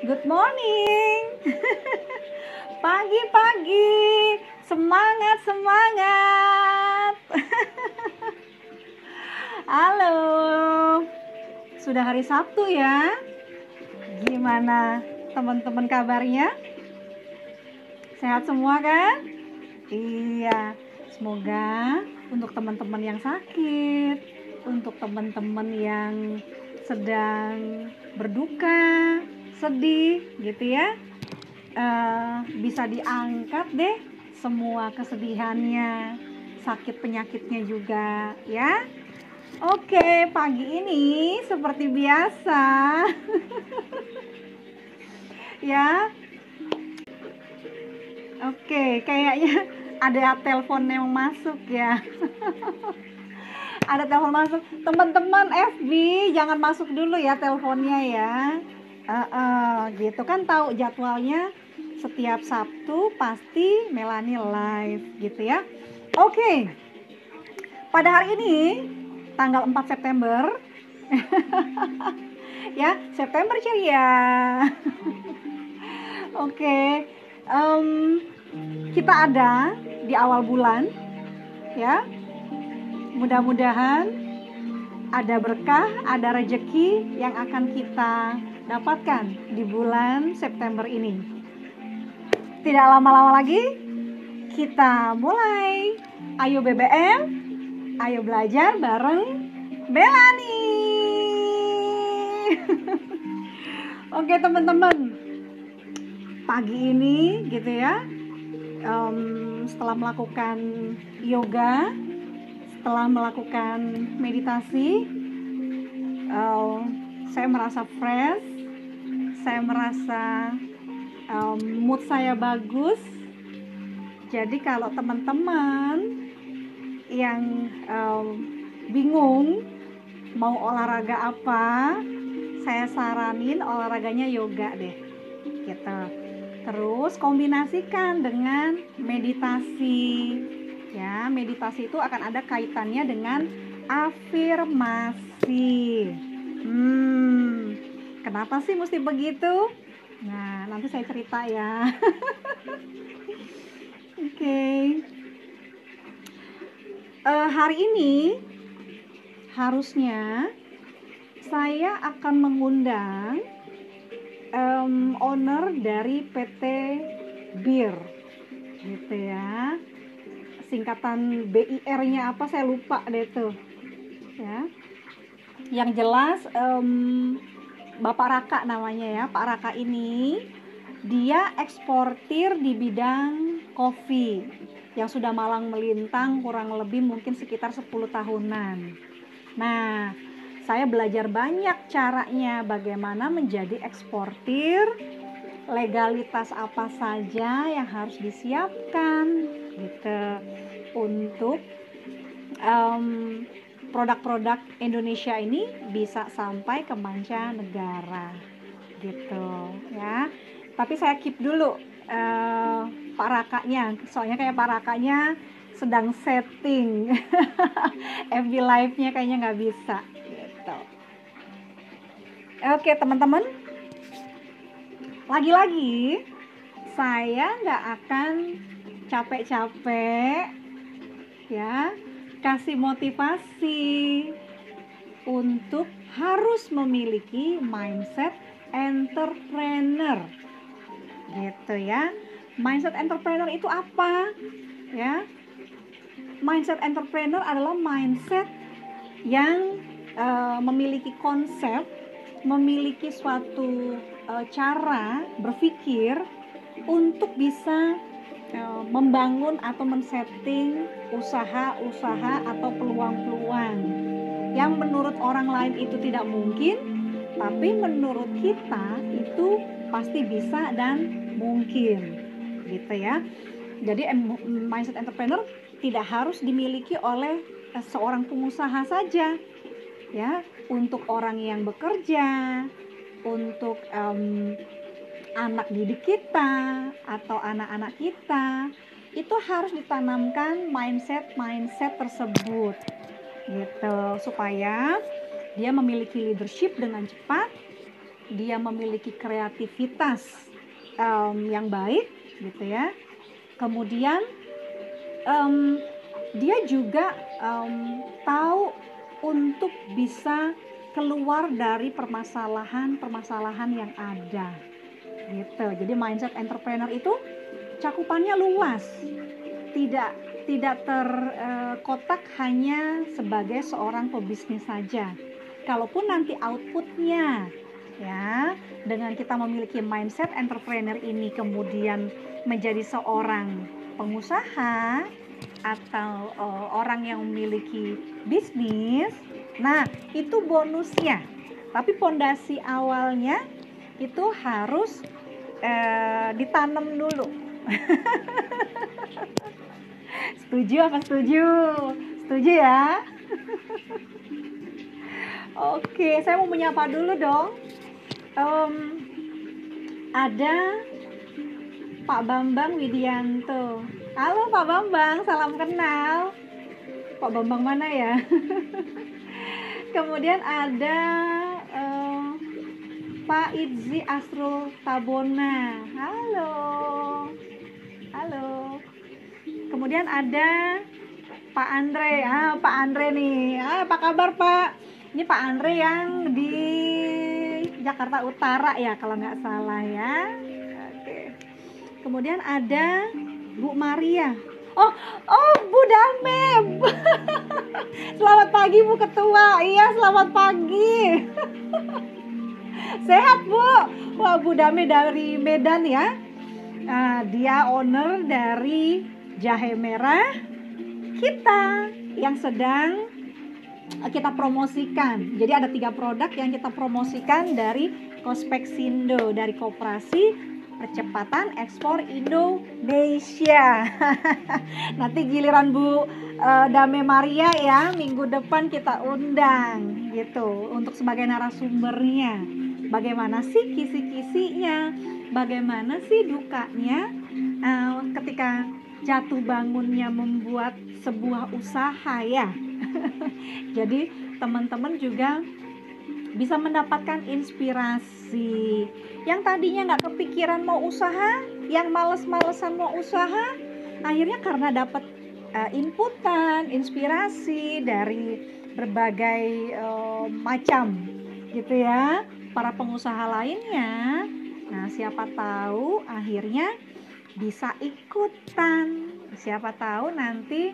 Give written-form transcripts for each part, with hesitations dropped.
Good morning. Pagi-pagi. Semangat, semangat. Halo. Sudah hari Sabtu ya. Gimana teman-teman kabarnya? Sehat semua kan? Iya. Semoga untuk teman-teman yang sakit, untuk teman-teman yang sedang berduka, sedih gitu ya, bisa diangkat deh semua kesedihannya, sakit penyakitnya juga ya. Oke, pagi ini seperti biasa ya. Oke, kayaknya ada telepon yang masuk ya. Ada telepon masuk. Teman-teman FB jangan masuk dulu ya teleponnya ya. Gitu kan, tahu jadwalnya setiap Sabtu pasti Melani live gitu ya. Oke. Pada hari ini tanggal 4 September ya, September ceria. Oke. Kita ada di awal bulan ya. Mudah-mudahan ada berkah, ada rezeki yang akan kita dapatkan di bulan September ini. Tidak lama-lama lagi, kita mulai. Ayo BBM, ayo belajar bareng Melani. Oke teman-teman, pagi ini gitu ya, setelah melakukan yoga, setelah melakukan meditasi, saya merasa fresh, saya merasa mood saya bagus. Jadi kalau teman-teman yang bingung mau olahraga apa, saya saranin olahraganya yoga deh gitu. Terus kombinasikan dengan meditasi ya. Meditasi itu akan ada kaitannya dengan afirmasi. Kenapa sih mesti begitu? Nah, nanti saya cerita ya. Oke. Hari ini harusnya saya akan mengundang owner dari PT Bir gitu ya. Singkatan BIR-nya apa saya lupa deh tuh ya. Yang jelas Bapak Raka namanya ya. Pak Raka ini dia eksportir di bidang kopi yang sudah malang melintang kurang lebih mungkin sekitar 10 tahunan. Nah, saya belajar banyak caranya bagaimana menjadi eksportir, legalitas apa saja yang harus disiapkan gitu untuk produk-produk Indonesia ini bisa sampai ke mancanegara gitu ya. Tapi saya keep dulu Pak Rakanya, soalnya kayak Pak Rakanya sedang setting FB live-nya kayaknya nggak bisa gitu. Oke teman-teman, lagi-lagi saya nggak akan capek-capek ya kasih motivasi untuk harus memiliki mindset entrepreneur gitu ya. Mindset entrepreneur itu apa ya? Mindset entrepreneur adalah mindset yang memiliki konsep, memiliki suatu cara berpikir untuk bisa membangun atau men-setting usaha-usaha atau peluang-peluang yang menurut orang lain itu tidak mungkin, tapi menurut kita itu pasti bisa dan mungkin gitu ya. Jadi mindset entrepreneur tidak harus dimiliki oleh seorang pengusaha saja ya, untuk orang yang bekerja, untuk anak didik kita atau anak-anak kita, itu harus ditanamkan mindset tersebut gitu, supaya dia memiliki leadership dengan cepat dia memiliki kreativitas yang baik gitu ya. Kemudian dia juga tahu untuk bisa keluar dari permasalahan yang ada gitu. Jadi mindset entrepreneur itu cakupannya luas, tidak terkotak hanya sebagai seorang pebisnis saja. Kalaupun nanti outputnya ya, dengan kita memiliki mindset entrepreneur ini kemudian menjadi seorang pengusaha atau orang yang memiliki bisnis, nah itu bonusnya. Tapi pondasi awalnya itu harus ditanam dulu. Setuju apa setuju? Setuju ya? Oke, saya mau menyapa dulu dong. Ada Pak Bambang Widianto. Halo Pak Bambang, salam kenal. Pak Bambang mana ya? Kemudian ada Pak Idzi Asrul Tabona. Halo. Halo. Kemudian ada Pak Andre. Pak Andre nih. Apa kabar Pak? Ini Pak Andre yang di Jakarta Utara ya kalau nggak salah ya. Oke. Kemudian ada Bu Maria. Oh Bu Dame. Selamat pagi Bu Ketua. Iya, selamat pagi. Sehat Bu. Wah, Bu Dame dari Medan ya. Dia owner dari Jahe Merah kita yang sedang kita promosikan. Jadi ada 3 produk yang kita promosikan dari Kospeksindo, dari Koperasi Percepatan Ekspor Indonesia. Nanti giliran Bu Dame Maria ya, minggu depan kita undang gitu untuk sebagai narasumbernya. Bagaimana sih kisi-kisinya, bagaimana sih dukanya ketika jatuh bangunnya membuat sebuah usaha ya. Jadi teman-teman juga bisa mendapatkan inspirasi. Yang tadinya nggak kepikiran mau usaha, yang males-malesan mau usaha, akhirnya karena dapat inputan, inspirasi dari berbagai macam gitu ya, para pengusaha lainnya. Nah, siapa tahu akhirnya bisa ikutan. Siapa tahu nanti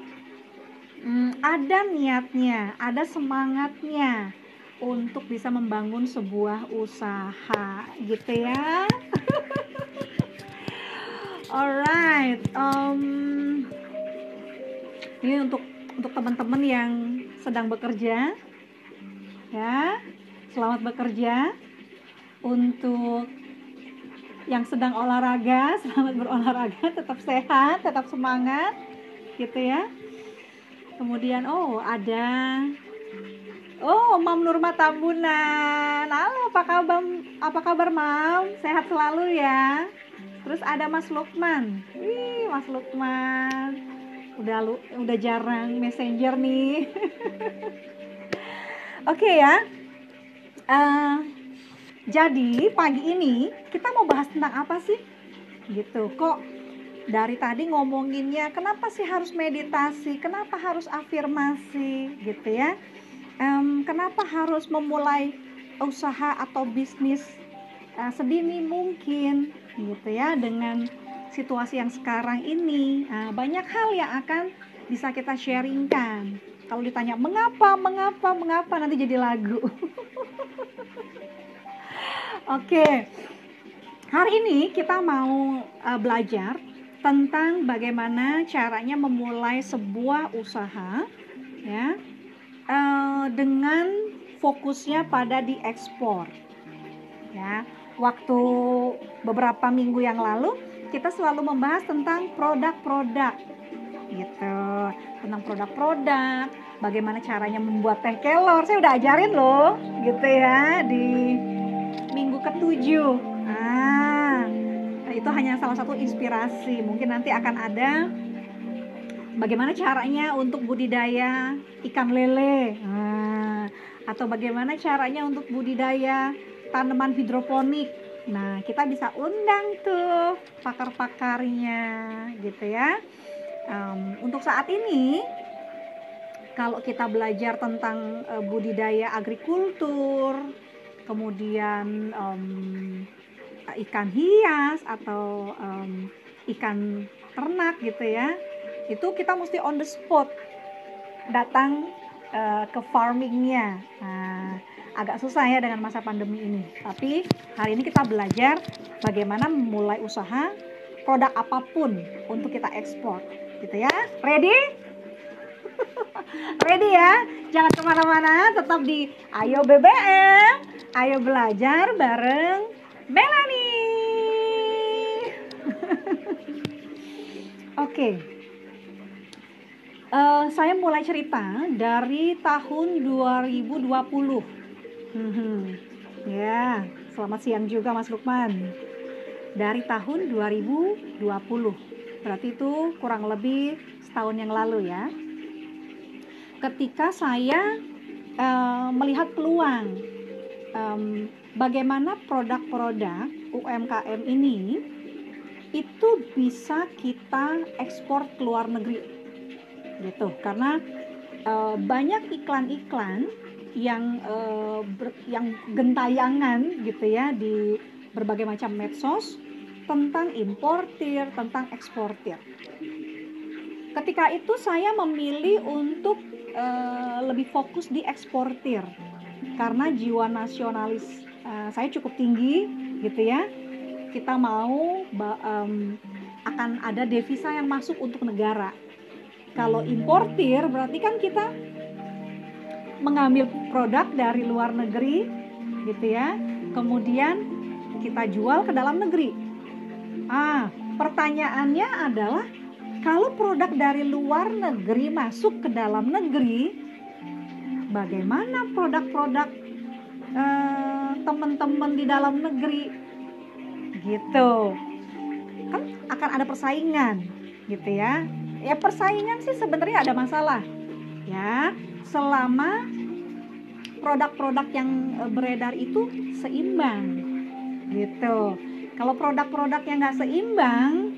ada niatnya, ada semangatnya untuk bisa membangun sebuah usaha gitu ya. Alright, ini untuk teman-teman yang sedang bekerja ya, selamat bekerja. Untuk yang sedang olahraga, selamat berolahraga, tetap sehat, tetap semangat gitu ya. Kemudian ada Mam Nurma Tambunan. Halo, apa kabar Mam? Sehat selalu ya. Terus ada Mas Lukman. Mas Lukman. Udah jarang messenger nih. Oke ya. Jadi pagi ini kita mau bahas tentang apa sih? Gitu. Kok dari tadi ngomonginnya kenapa sih harus meditasi? Kenapa harus afirmasi? Gitu ya. Kenapa harus memulai usaha atau bisnis sedini mungkin? Gitu ya. Dengan situasi yang sekarang ini, banyak hal yang akan bisa kita sharingkan. Kalau ditanya mengapa nanti jadi lagu. Oke, hari ini kita mau belajar tentang bagaimana caranya memulai sebuah usaha ya, dengan fokusnya pada diekspor ya. Waktu beberapa minggu yang lalu kita selalu membahas tentang produk-produk gitu, tentang produk-produk, bagaimana caranya membuat teh kelor. Saya udah ajarin loh gitu ya di minggu ke-7. Itu hanya salah satu inspirasi. Mungkin nanti akan ada bagaimana caranya untuk budidaya ikan lele, atau bagaimana caranya untuk budidaya tanaman hidroponik. Nah, kita bisa undang tuh pakar-pakarnya gitu ya. Untuk saat ini, kalau kita belajar tentang budidaya agrikultur, kemudian ikan hias atau ikan ternak gitu ya, itu kita mesti on the spot datang ke farmingnya. Nah, agak susah ya dengan masa pandemi ini. Tapi hari ini kita belajar bagaimana memulai usaha produk apapun untuk kita ekspor, gitu ya. Ready? Ready ya? Jangan kemana-mana, tetap di Ayo BBM. Ayo belajar bareng Melanie. Oke. Saya mulai cerita dari tahun 2020. Ya, selamat siang juga Mas Lukman. Dari tahun 2020. Berarti itu kurang lebih setahun yang lalu ya. Ketika saya melihat peluang bagaimana produk-produk UMKM ini itu bisa kita ekspor ke luar negeri gitu, karena banyak iklan-iklan yang gentayangan gitu ya di berbagai macam medsos tentang importir, tentang eksportir. Ketika itu saya memilih untuk lebih fokus di eksportir karena jiwa nasionalis saya cukup tinggi gitu ya. Kita mau akan ada devisa yang masuk untuk negara. Kalau importir berarti kan kita mengambil produk dari luar negeri gitu ya, kemudian kita jual ke dalam negeri. Pertanyaannya adalah, kalau produk dari luar negeri masuk ke dalam negeri, bagaimana produk-produk teman-teman di dalam negeri gitu? Kan akan ada persaingan gitu ya. Ya persaingan sih sebenarnya ada masalah ya, selama produk-produk yang beredar itu seimbang gitu. Kalau produk-produk yang nggak seimbang,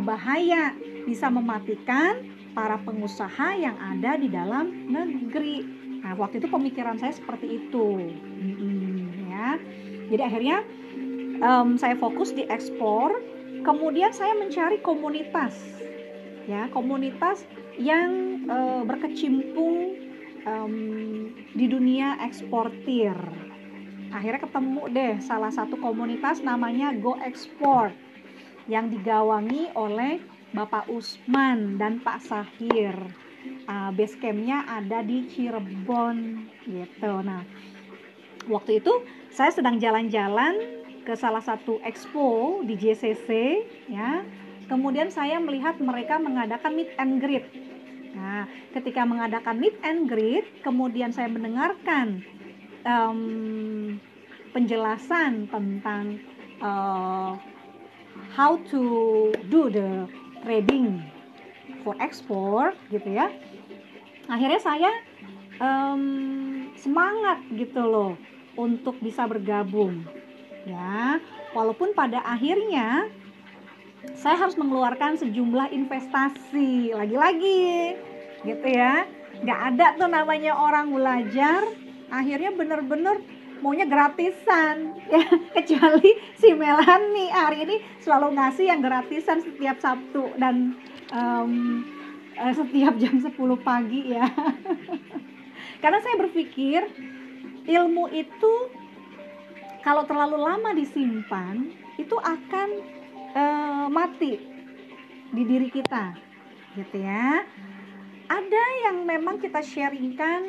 bahaya, bisa mematikan para pengusaha yang ada di dalam negeri. Nah, waktu itu pemikiran saya seperti itu, ya. Jadi akhirnya saya fokus di ekspor, kemudian saya mencari komunitas, ya, komunitas yang berkecimpung di dunia eksportir. Akhirnya ketemu deh salah satu komunitas namanya Go Export yang digawangi oleh Bapak Usman dan Pak Sahir. Base campnya ada di Cirebon gitu. Nah, waktu itu saya sedang jalan-jalan ke salah satu expo di JCC ya. Kemudian saya melihat mereka mengadakan meet and greet. Nah, ketika mengadakan meet and greet, kemudian saya mendengarkan penjelasan tentang how to do the trading for export gitu ya. Akhirnya saya semangat gitu loh untuk bisa bergabung ya, walaupun pada akhirnya saya harus mengeluarkan sejumlah investasi lagi-lagi gitu ya. Nggak ada tuh namanya orang belajar akhirnya bener-bener maunya gratisan ya, kecuali si Melani hari ini selalu ngasih yang gratisan setiap Sabtu dan setiap jam 10 pagi ya. Karena saya berpikir ilmu itu kalau terlalu lama disimpan itu akan mati di diri kita gitu ya. Ada yang memang kita sharingkan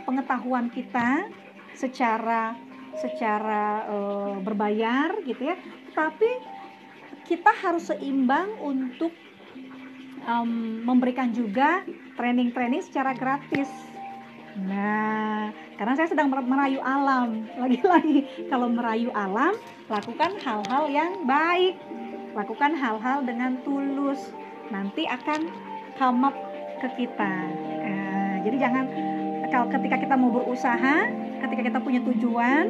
pengetahuan kita secara berbayar gitu ya, tapi kita harus seimbang untuk memberikan juga training-training secara gratis. Nah, karena saya sedang merayu alam. Lagi-lagi kalau merayu alam, lakukan hal-hal yang baik, lakukan hal-hal dengan tulus, nanti akan come up ke kita. Jadi jangan kalau ketika kita mau berusaha, ketika kita punya tujuan,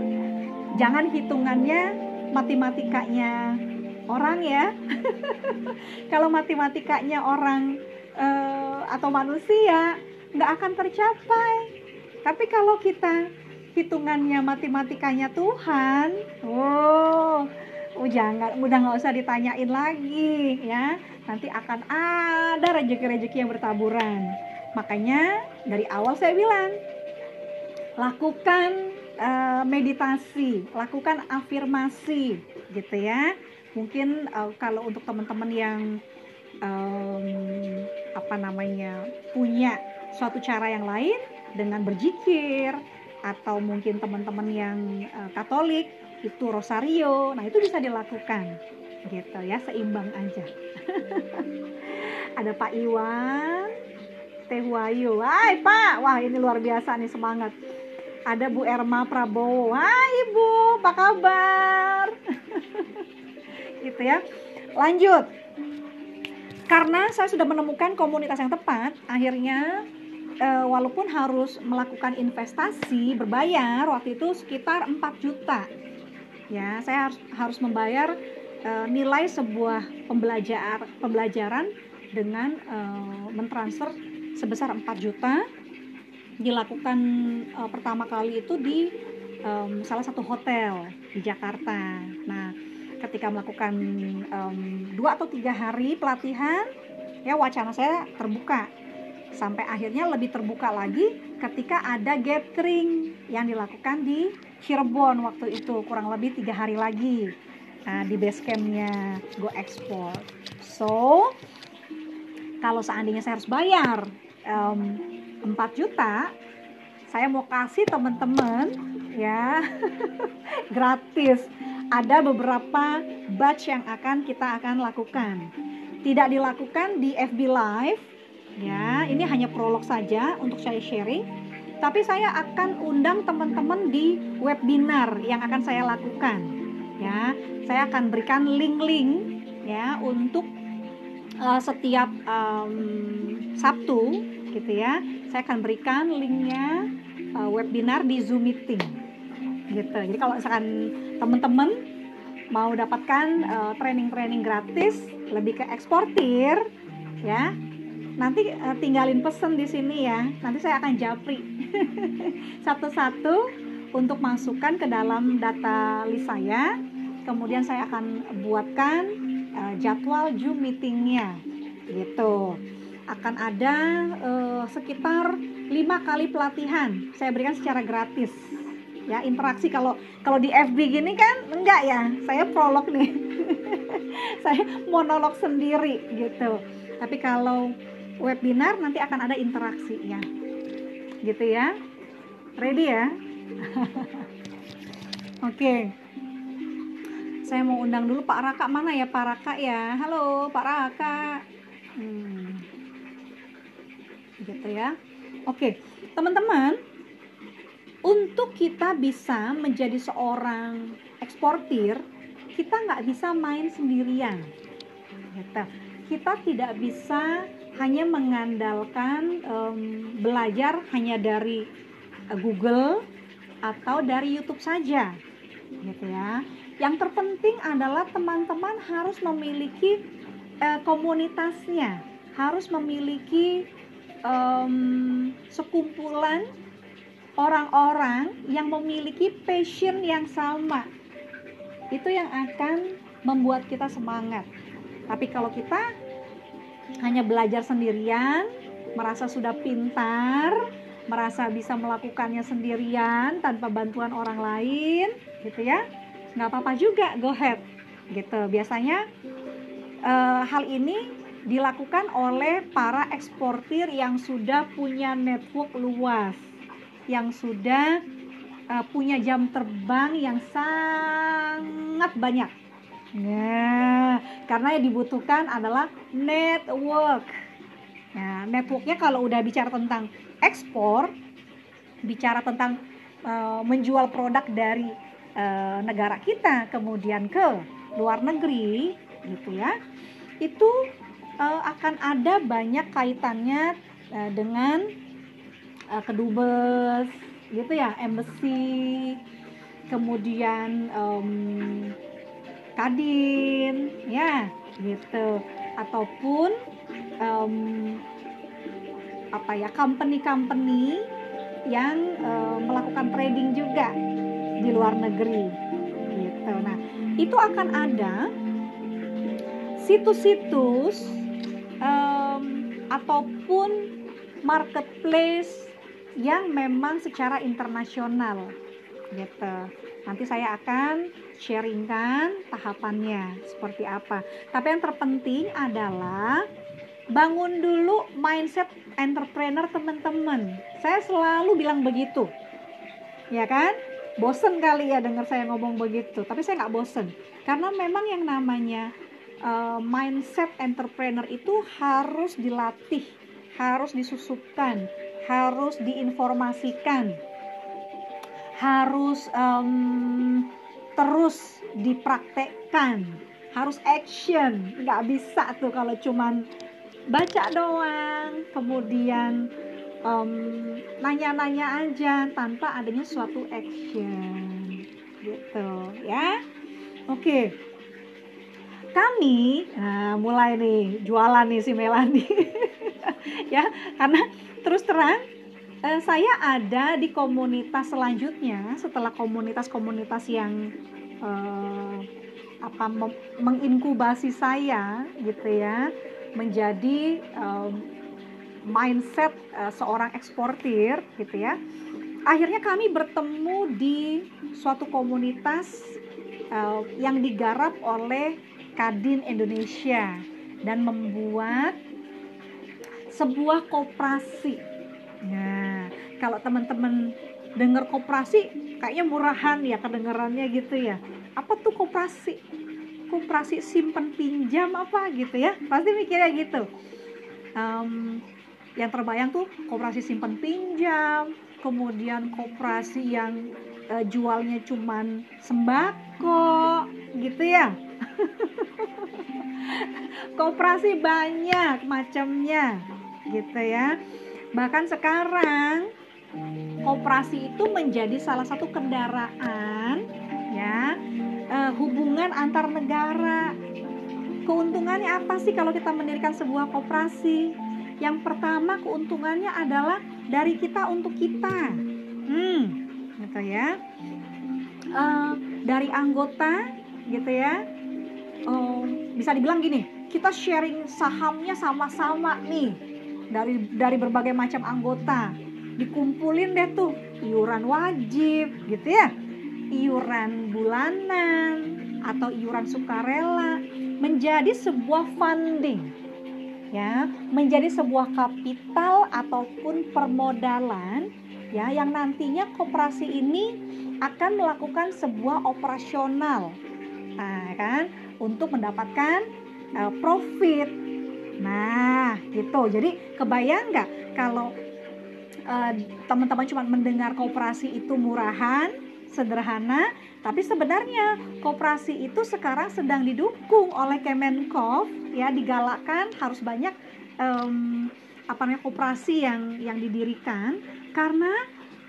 jangan hitungannya matematikanya orang ya. Kalau matematikanya orang atau manusia, nggak akan tercapai. Tapi kalau kita hitungannya matematikanya Tuhan, jangan, udah nggak usah ditanyain lagi ya. Nanti akan ada rezeki-rezeki yang bertaburan. Makanya dari awal saya bilang, lakukan meditasi, lakukan afirmasi, gitu ya. Mungkin kalau untuk teman-teman yang punya suatu cara yang lain dengan berzikir, atau mungkin teman-teman yang Katolik itu rosario, nah itu bisa dilakukan, gitu ya, seimbang aja. Ada Pak Iwan, Teh Wayu, hai Pak, wah ini luar biasa nih, semangat. Ada Bu Erma Prabowo, hai Ibu, apa kabar? Gitu ya. Lanjut. Karena saya sudah menemukan komunitas yang tepat, akhirnya walaupun harus melakukan investasi berbayar, waktu itu sekitar 4 juta. Ya, saya harus membayar nilai sebuah pembelajaran dengan mentransfer sebesar 4 juta. Dilakukan pertama kali itu di salah satu hotel di Jakarta. Nah, ketika melakukan 2 atau 3 hari pelatihan, ya wacana saya terbuka. Sampai akhirnya lebih terbuka lagi ketika ada gathering yang dilakukan di Cirebon waktu itu, kurang lebih 3 hari lagi di base campnya Go Export. So, kalau seandainya saya harus bayar 4 juta, saya mau kasih teman-teman ya gratis. Ada beberapa batch yang kita akan lakukan. Tidak dilakukan di FB Live ya, ini hanya prolog saja untuk saya sharing. Tapi saya akan undang teman-teman di webinar yang akan saya lakukan. Ya, saya akan berikan link-link ya untuk setiap Sabtu gitu ya. Saya akan berikan linknya webinar di Zoom meeting gitu. Jadi kalau misalkan teman-teman mau dapatkan training-training gratis lebih ke eksportir ya, nanti tinggalin pesan di sini ya. Nanti saya akan japri satu-satu untuk masukkan ke dalam data list saya. Kemudian saya akan buatkan jadwal Zoom meetingnya gitu. Akan ada sekitar 5 kali pelatihan saya berikan secara gratis ya. Interaksi kalau di FB gini kan enggak ya, saya prolog nih saya monolog sendiri gitu. Tapi kalau webinar nanti akan ada interaksinya gitu ya. Ready ya? Oke. Saya mau undang dulu Pak Raka. Mana ya Pak Raka ya? Halo Pak Raka. Gitu ya. Oke, teman-teman, untuk kita bisa menjadi seorang eksportir, kita nggak bisa main sendirian gitu. Kita tidak bisa hanya mengandalkan belajar hanya dari Google atau dari YouTube saja gitu ya. Yang terpenting adalah teman-teman harus memiliki komunitasnya, harus memiliki sekumpulan orang-orang yang memiliki passion yang sama. Itu yang akan membuat kita semangat. Tapi kalau kita hanya belajar sendirian, merasa sudah pintar, merasa bisa melakukannya sendirian tanpa bantuan orang lain, gitu ya, nggak apa-apa juga, go ahead, gitu. Biasanya hal ini dilakukan oleh para eksportir yang sudah punya network luas, yang sudah punya jam terbang yang sangat banyak. Nah, karena yang dibutuhkan adalah network. Nah, networknya kalau udah bicara tentang ekspor, bicara tentang menjual produk dari negara kita kemudian ke luar negeri, gitu ya, itu akan ada banyak kaitannya dengan kedubes gitu ya, embassy, kemudian kadin ya gitu, ataupun company-company yang melakukan trading juga di luar negeri gitu. Nah, itu akan ada situs-situs ataupun marketplace yang memang secara internasional gitu. Nanti saya akan sharingkan tahapannya seperti apa. Tapi yang terpenting adalah bangun dulu mindset entrepreneur teman-teman. Saya selalu bilang begitu, ya kan? Bosen kali ya dengar saya ngomong begitu, tapi saya nggak bosen, karena memang yang namanya mindset entrepreneur itu harus dilatih, harus disusupkan, harus diinformasikan, harus terus dipraktekkan, harus action. Nggak bisa tuh kalau cuman baca doang, kemudian nanya-nanya aja tanpa adanya suatu action gitu ya. Oke, kami mulai nih jualan nih si Melani ya, karena terus terang saya ada di komunitas selanjutnya setelah komunitas-komunitas yang menginkubasi saya gitu ya menjadi mindset seorang eksportir gitu ya. Akhirnya kami bertemu di suatu komunitas yang digarap oleh Kadin Indonesia dan membuat sebuah koperasi. Nah, kalau teman-teman dengar koperasi kayaknya murahan ya kedengarannya gitu ya. Apa tuh koperasi? Koperasi simpen pinjam apa gitu ya? Pasti mikirnya gitu. Yang terbayang tuh koperasi simpen pinjam, kemudian koperasi yang jualnya cuman sembako gitu ya. Koperasi banyak macamnya gitu ya. Bahkan sekarang koperasi itu menjadi salah satu kendaraan ya, hubungan antar negara. Keuntungannya apa sih kalau kita mendirikan sebuah koperasi? Yang pertama keuntungannya adalah dari kita untuk kita, gitu ya. Dari anggota, gitu ya. Bisa dibilang gini, kita sharing sahamnya sama-sama nih dari berbagai macam anggota. Dikumpulin deh tuh iuran wajib, gitu ya, iuran bulanan atau iuran sukarela menjadi sebuah funding. Ya, menjadi sebuah kapital ataupun permodalan ya yang nantinya koperasi ini akan melakukan sebuah operasional, kan, untuk mendapatkan profit. Nah, gitu. Jadi kebayang nggak kalau teman-teman cuma mendengar koperasi itu murahan, sederhana, tapi sebenarnya koperasi itu sekarang sedang didukung oleh Kemenkov ya, digalakkan harus banyak koperasi yang didirikan karena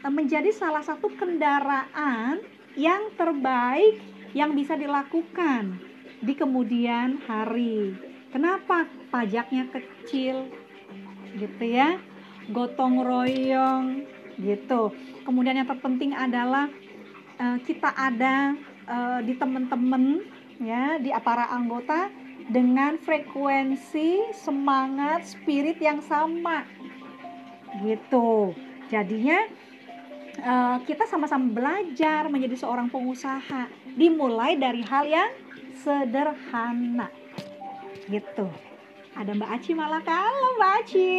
menjadi salah satu kendaraan yang terbaik yang bisa dilakukan di kemudian hari. Kenapa? Pajaknya kecil gitu ya, gotong royong gitu. Kemudian yang terpenting adalah kita ada di teman-teman ya, di para anggota dengan frekuensi semangat spirit yang sama gitu. Jadinya kita sama-sama belajar menjadi seorang pengusaha, dimulai dari hal yang sederhana gitu. Ada Mbak Aci malah, kalau Mbak Aci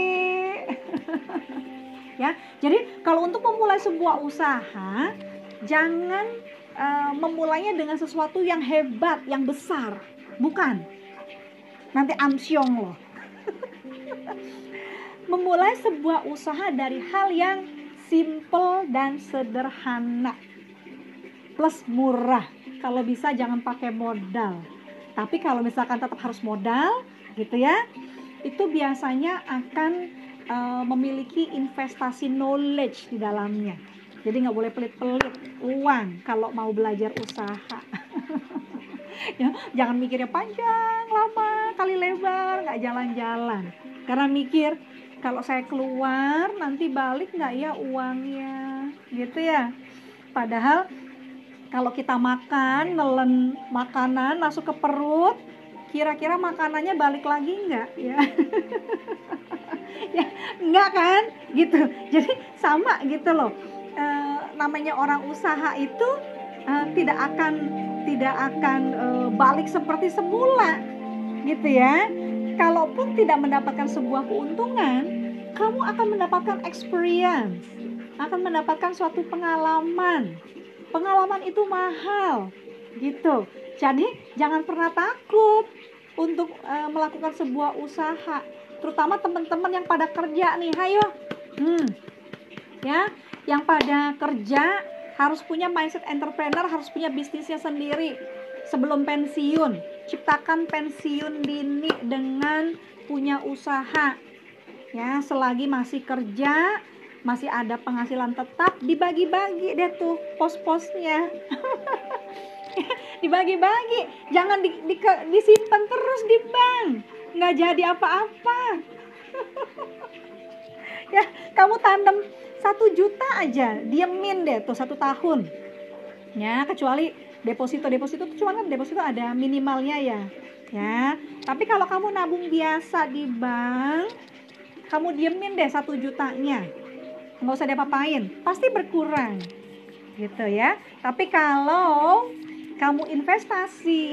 ya. Jadi kalau untuk memulai sebuah usaha, jangan memulainya dengan sesuatu yang hebat, yang besar, bukan. Nanti amsyong loh. Memulai sebuah usaha dari hal yang simple dan sederhana, plus murah. Kalau bisa jangan pakai modal. Tapi kalau misalkan tetap harus modal, gitu ya, itu biasanya akan memiliki investasi knowledge di dalamnya. Jadi nggak boleh pelit-pelit uang kalau mau belajar usaha. Ya, jangan mikirnya panjang, lama, kali lebar, nggak jalan-jalan. Karena mikir kalau saya keluar nanti balik nggak ya uangnya, gitu ya. Padahal kalau kita makan, nelen makanan masuk ke perut, kira-kira makanannya balik lagi nggak ya? Ya enggak kan, gitu. Jadi sama gitu loh. Namanya orang usaha itu tidak akan balik seperti semula, gitu ya. Kalaupun tidak mendapatkan sebuah keuntungan, kamu akan mendapatkan experience, akan mendapatkan suatu pengalaman. Pengalaman itu mahal, gitu. Jadi jangan pernah takut untuk melakukan sebuah usaha, terutama teman-teman yang pada kerja nih. Hayo, ya, yang pada kerja harus punya mindset entrepreneur, harus punya bisnisnya sendiri sebelum pensiun. Ciptakan pensiun dini dengan punya usaha, ya. Selagi masih kerja, masih ada penghasilan tetap, dibagi-bagi deh tuh pos-posnya. Dibagi-bagi, jangan disimpan terus di bank, nggak jadi apa-apa. Ya, kamu tandem 1 juta aja, diemin deh tuh 1 tahun. Ya, kecuali deposito tuh cuma kan deposito ada minimalnya ya. Ya, tapi kalau kamu nabung biasa di bank, kamu diemin deh 1 jutanya. Nggak usah diapa-apain, pasti berkurang. Gitu ya. Tapi kalau kamu investasi,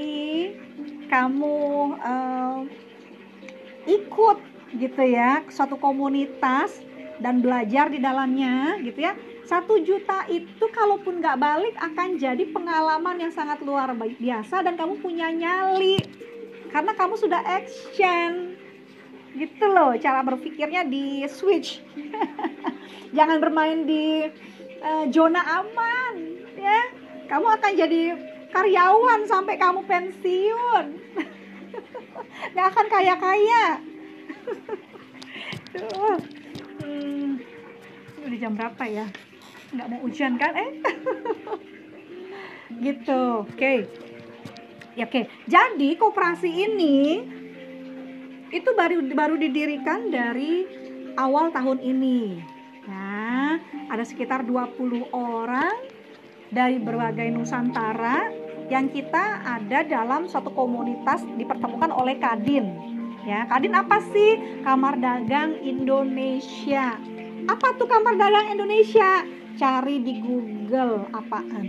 kamu ikut gitu ya suatu komunitas dan belajar di dalamnya gitu ya, 1 juta itu kalaupun nggak balik akan jadi pengalaman yang sangat luar biasa dan kamu punya nyali karena kamu sudah action, gitu loh. Cara berpikirnya di switch. Jangan bermain di zona aman ya. Kamu akan jadi karyawan sampai kamu pensiun. Nggak akan kaya-kaya. Tuh. Udah jam berapa ya? Nggak mau hujan kan? Gitu. Oke. Ya, oke. Jadi koperasi ini itu baru didirikan dari awal tahun ini. Nah, ada sekitar 20 orang dari berbagai Nusantara yang kita ada dalam suatu komunitas dipertemukan oleh Kadin. Ya, Kadin apa sih? Kamar Dagang Indonesia. Apa tuh Kamar Dagang Indonesia? Cari di Google apaan.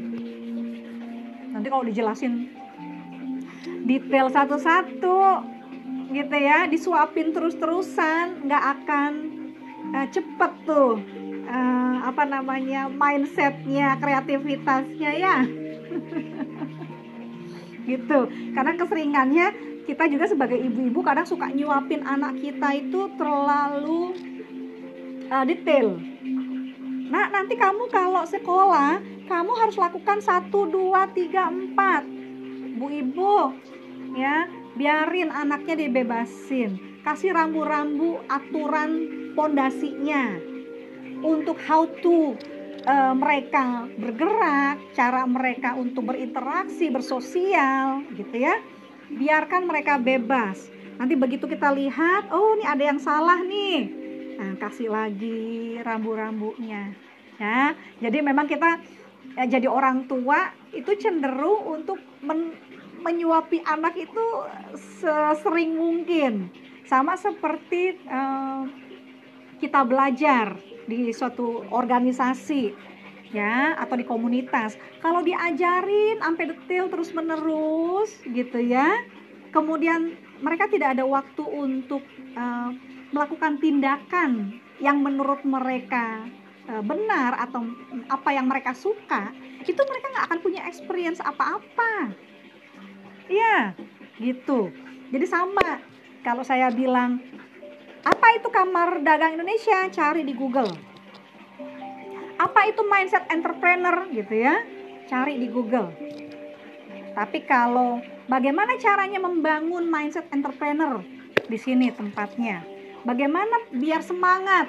Nanti kalau dijelasin detail satu-satu gitu ya, disuapin terus-terusan, nggak akan cepet tuh mindsetnya, kreativitasnya ya. Gitu. Karena keseringannya kita juga sebagai ibu-ibu kadang suka nyuapin anak kita itu terlalu detail. Nah, nanti kamu kalau sekolah, kamu harus lakukan 1, 2, 3, 4. Bu ibu, ya, biarin anaknya dibebasin. Kasih rambu-rambu aturan pondasinya. Untuk how to mereka bergerak, cara mereka untuk berinteraksi, bersosial, gitu ya. Biarkan mereka bebas. Nanti begitu kita lihat, oh ini ada yang salah nih. Nah, kasih lagi rambu-rambunya. Ya, jadi memang kita jadi orang tua itu cenderung untuk menyuapi anak itu sesering mungkin. Sama seperti kita belajar di suatu organisasi ya atau di komunitas. Kalau diajarin sampai detail terus menerus gitu ya, kemudian mereka tidak ada waktu untuk melakukan tindakan yang menurut mereka benar atau apa yang mereka suka, itu mereka nggak akan punya experience apa-apa. Iya, gitu. Jadi sama, kalau saya bilang, apa itu Kamar Dagang Indonesia? Cari di Google. Apa itu mindset entrepreneur gitu ya? Cari di Google. Tapi kalau bagaimana caranya membangun mindset entrepreneur? Di sini tempatnya. bagaimana biar semangat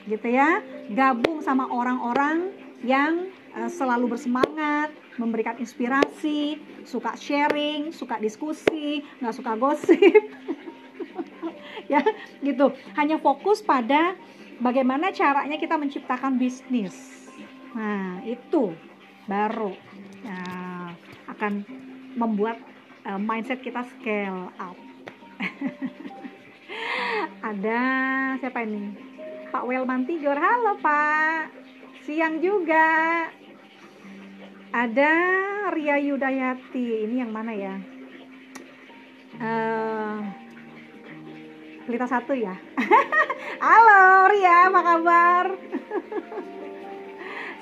gitu ya, gabung sama orang-orang yang selalu bersemangat, memberikan inspirasi, suka sharing, suka diskusi, nggak suka gosip. Ya gitu, hanya fokus pada bagaimana caranya kita menciptakan bisnis. Nah itu baru akan membuat mindset kita scale up. Ada siapa ini? Pak Welman Tigor. Halo Pak, siang juga. Ada Ria Yudayati, ini yang mana ya? Pelita 1 ya. Halo Ria, apa kabar?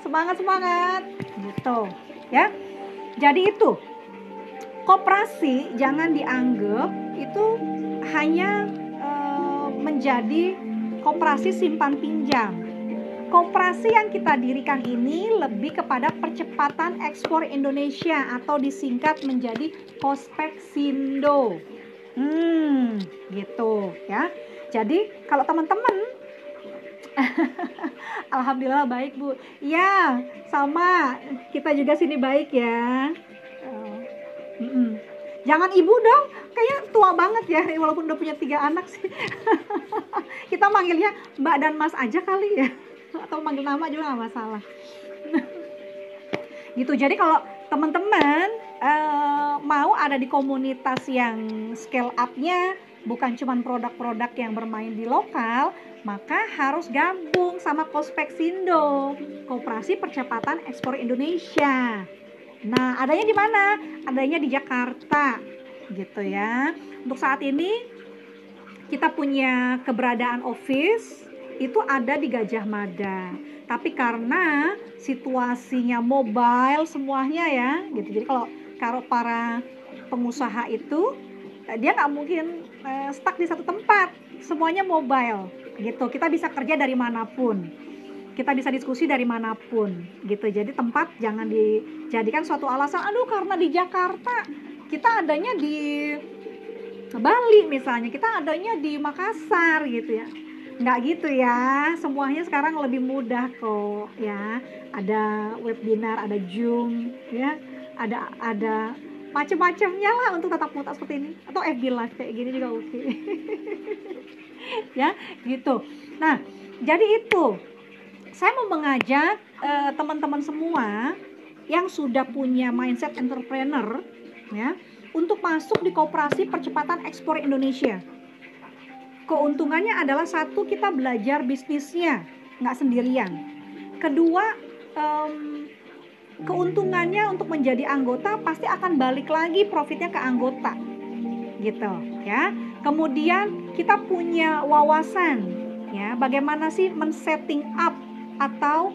Semangat gitu ya. Jadi itu koperasi jangan dianggap itu hanya menjadi koperasi simpan pinjam. Koperasi yang kita dirikan ini lebih kepada percepatan ekspor Indonesia atau disingkat menjadi Kospeksindo. Gitu ya. Jadi kalau teman-teman alhamdulillah baik Bu. Iya, sama. Kita juga sini baik ya. Jangan ibu dong, kayaknya tua banget ya, walaupun udah punya 3 anak sih. Kita manggilnya Mbak dan Mas aja kali ya, atau manggil nama juga nggak masalah. Gitu. Jadi kalau teman-teman mau ada di komunitas yang scale up-nya bukan cuma produk-produk yang bermain di lokal, maka harus gabung sama Kospeksindo, Koperasi Percepatan Ekspor Indonesia. Nah, adanya di mana? Adanya di Jakarta, gitu ya. Untuk saat ini kita punya keberadaan office itu ada di Gajah Mada. Tapi karena situasinya mobile semuanya ya, gitu. Jadi kalau para pengusaha itu dia nggak mungkin stuck di satu tempat, semuanya mobile, gitu. Kita bisa kerja dari manapun. Kita bisa diskusi dari manapun gitu. Jadi tempat jangan dijadikan suatu alasan, aduh karena di Jakarta kita adanya di Bali misalnya, kita adanya di Makassar gitu ya. Nggak gitu ya, semuanya sekarang lebih mudah kok ya. Ada webinar, ada Zoom ya, ada macam-macamnya lah untuk tatap muka seperti ini, atau FB Live kayak gini juga oke. Ya gitu. Nah jadi itu saya mau mengajak teman-teman semua yang sudah punya mindset entrepreneur ya untuk masuk di Koperasi Percepatan Ekspor Indonesia. Keuntungannya adalah satu, kita belajar bisnisnya nggak sendirian. Kedua, keuntungannya untuk menjadi anggota pasti akan balik lagi profitnya ke anggota gitu ya. Kemudian kita punya wawasan ya, bagaimana sih men-setting up atau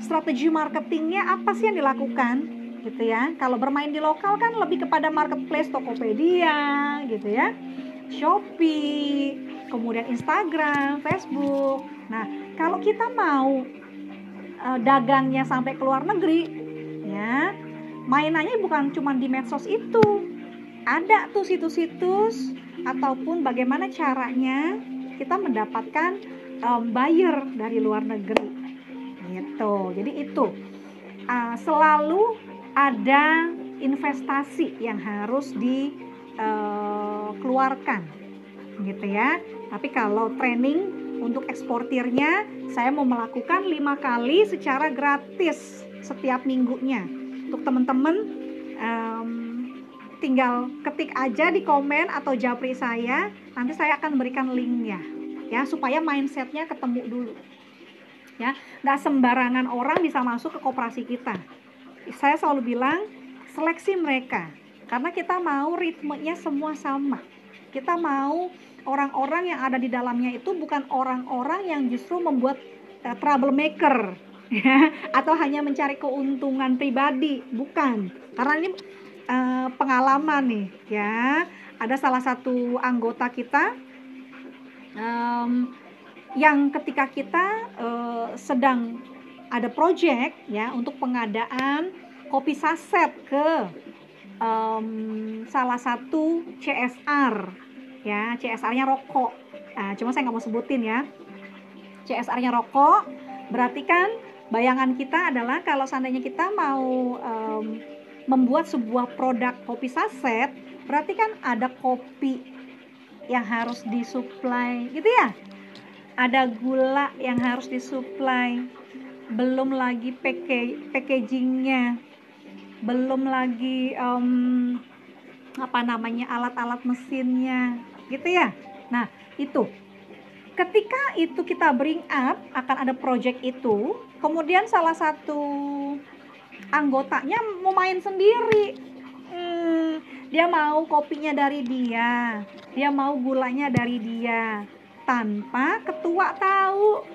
strategi marketingnya apa sih yang dilakukan gitu ya. Kalau bermain di lokal kan lebih kepada marketplace, Tokopedia gitu ya, Shopee, kemudian Instagram, Facebook. Nah kalau kita mau dagangnya sampai ke luar negeri ya, mainannya bukan cuma di medsos itu, ada tuh situs-situs ataupun bagaimana caranya kita mendapatkan buyer dari luar negeri gitu. Jadi itu selalu ada investasi yang harus dikeluarkan gitu ya. Tapi kalau training untuk eksportirnya saya mau melakukan 5 kali secara gratis setiap minggunya. Untuk teman-teman tinggal ketik aja di komen atau japri saya, nanti saya akan berikan linknya ya, supaya mindsetnya ketemu dulu ya. Nggak sembarangan orang bisa masuk ke koperasi kita. Saya selalu bilang seleksi mereka, karena kita mau ritmenya semua sama. Kita mau orang-orang yang ada di dalamnya itu bukan orang-orang yang justru membuat troublemaker ya, atau hanya mencari keuntungan pribadi, bukan. Karena ini pengalaman nih ya, ada salah satu anggota kita yang ketika kita sedang ada project ya untuk pengadaan kopi saset ke salah satu CSR ya, CSR-nya rokok. Cuma saya nggak mau sebutin ya. CSR-nya rokok, berarti kan bayangan kita adalah kalau seandainya kita mau membuat sebuah produk kopi saset, berarti kan ada kopi yang harus disuplai gitu ya, ada gula yang harus disuplai, belum lagi packagingnya, belum lagi alat-alat mesinnya gitu ya. Nah itu ketika itu kita bring up akan ada project itu, kemudian salah satu anggotanya mau main sendiri. Dia mau kopinya dari dia mau gulanya dari dia, tanpa ketua tahu.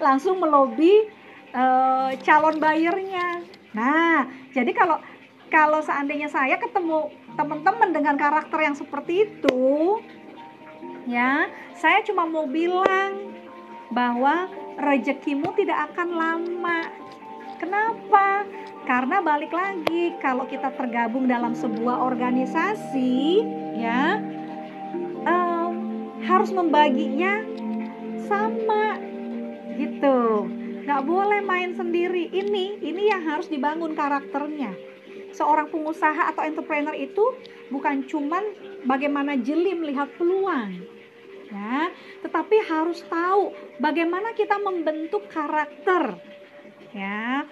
Langsung melobi calon buyernya. Nah, jadi kalau seandainya saya ketemu teman-teman dengan karakter yang seperti itu, ya, saya cuma mau bilang bahwa rezekimu tidak akan lama. Kenapa? Karena balik lagi, kalau kita tergabung dalam sebuah organisasi, ya, harus membaginya sama, gitu. Nggak boleh main sendiri. Ini yang harus dibangun karakternya. Seorang pengusaha atau entrepreneur itu bukan cuman bagaimana jeli melihat peluang, ya, tetapi harus tahu bagaimana kita membentuk karakter, ya,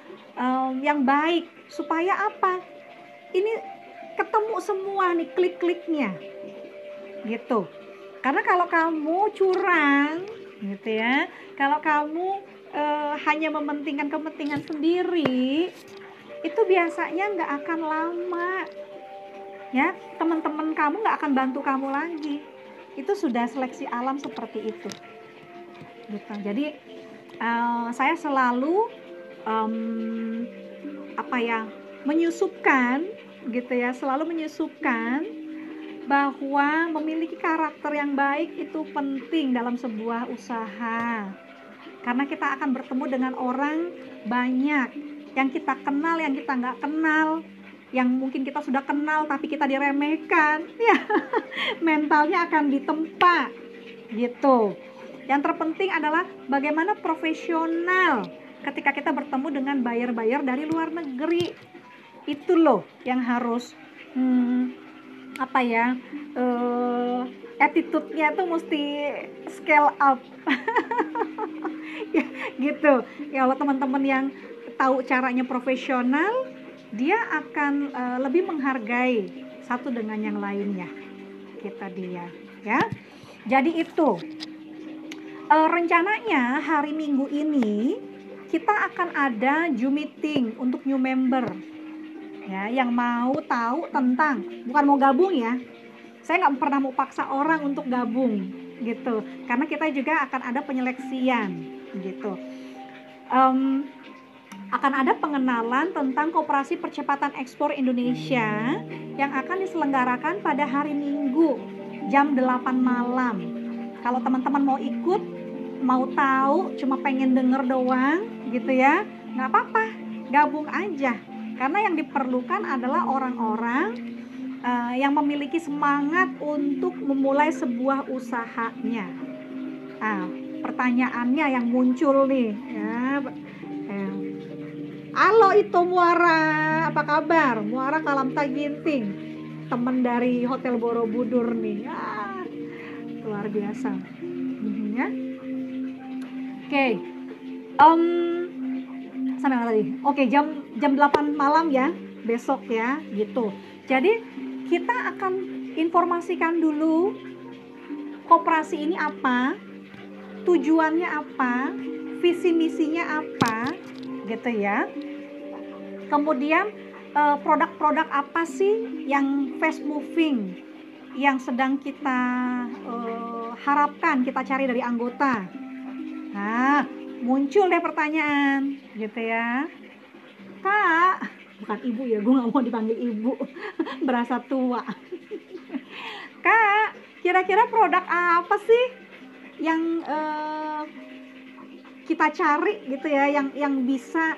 yang baik, supaya apa? Ini ketemu semua nih klik-kliknya, gitu. Karena kalau kamu curang, gitu ya, kalau kamu hanya mementingkan kepentingan sendiri, itu biasanya nggak akan lama, ya. Teman-teman kamu nggak akan bantu kamu lagi. Itu sudah seleksi alam seperti itu, gitu. Jadi saya selalu menyusupkan, gitu ya, selalu menyusupkan bahwa memiliki karakter yang baik itu penting dalam sebuah usaha. Karena kita akan bertemu dengan orang banyak, yang kita kenal, yang kita nggak kenal, yang mungkin kita sudah kenal tapi kita diremehkan, ya. Mentalnya akan ditempa, gitu. Yang terpenting adalah bagaimana profesional ketika kita bertemu dengan buyer-buyer dari luar negeri. Itu loh yang harus attitude-nya tuh mesti scale up. Ya, gitu. Ya, kalau teman-teman yang tahu caranya profesional, dia akan lebih menghargai satu dengan yang lainnya. Kita dia, ya. Jadi itu rencananya hari Minggu ini kita akan ada Zoom meeting untuk new member, ya, yang mau tahu tentang, bukan mau gabung ya. Saya nggak pernah mau paksa orang untuk gabung, gitu. Karena kita juga akan ada penyeleksian, gitu. Akan ada pengenalan tentang Koperasi Percepatan Ekspor Indonesia yang akan diselenggarakan pada hari Minggu jam 8 malam. Kalau teman-teman mau ikut, mau tahu, cuma pengen denger doang, gitu ya, nggak apa-apa, gabung aja. Karena yang diperlukan adalah orang-orang yang memiliki semangat untuk memulai sebuah usahanya. Pertanyaannya yang muncul nih, ya, halo itu Muara, apa kabar? Muara Kalamta Ginting, teman dari Hotel Borobudur nih, luar biasa, ya. Oke, sampai mana tadi? Oke, jam 8 malam ya, besok ya, gitu. Jadi kita akan informasikan dulu koperasi ini apa, tujuannya apa, visi misinya apa, gitu ya. Kemudian produk-produk apa sih yang fast moving, yang sedang kita harapkan kita cari dari anggota. Nah, muncul deh pertanyaan, gitu ya. Kak, bukan ibu ya, gue gak mau dipanggil ibu, berasa tua. Kak, kira-kira produk apa sih yang kita cari, gitu ya, yang bisa